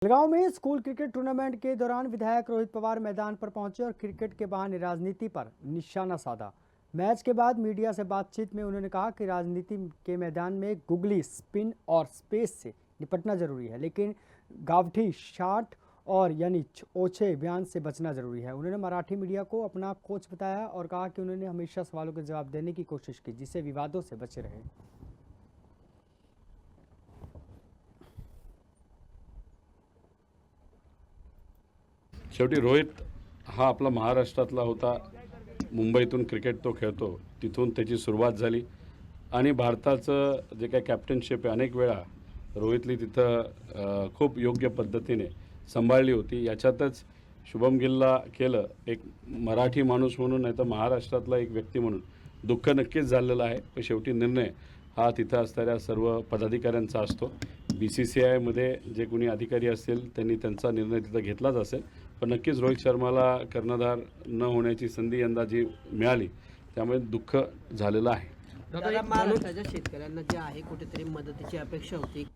जलगांव में school cricket tournament के दौरान विधायक रोहित पवार मैदान पर पहुंचे और क्रिकेट के बहाने राजनीति पर निशाना साधा। मैच के बाद मीडिया से बातचीत में उन्होंने कहा कि राजनीति के मैदान में गुगली, स्पिन और स्पेस से निपटना जरूरी है, लेकिन गावठी शॉट और यानी ओछे बयान से बचना जरूरी है। उन्होंने मराठी मीडिया को अपना कोच बताया और कहा कि उन्होंने हमेशा सवालों के जवाब देने की कोशिश की, जिससे विवादों से बचे रहे। शेवटी रोहित हा आपला महाराष्ट्रातला होता। मुंबईतून क्रिकेट तो खेळतो, तिथून त्याची सुरुवात झाली आणि भारताचं जे काही कॅप्टनशिप आहे अनेक वेळा रोहितली तिथं खूप योग्य पद्धतीने सांभाळली होती। याच्यातच शुभम गिलला केलं एक मराठी माणूस म्हणून, नाही तर महाराष्ट्रातला एक व्यक्ती म्हणून दुःख नक्कीच झालेलं आहे। पण शेवटी निर्णय हा तिथं असणाऱ्या सर्व पदाधिकाऱ्यांचा असतो। BCCIमध्ये जे कोणी अधिकारी असतील त्यांनी त्यांचा निर्णय तिथं घेतलाच असेल, पण नक्कीच रोहित शर्माला कर्णधार न होण्याची संधी यंदा जी मिळाली त्यामुळे दुःख झालेलं आहे। महाराष्ट्राच्या शेतकऱ्यांना जे आहे कुठेतरी मदतीची अपेक्षा होती।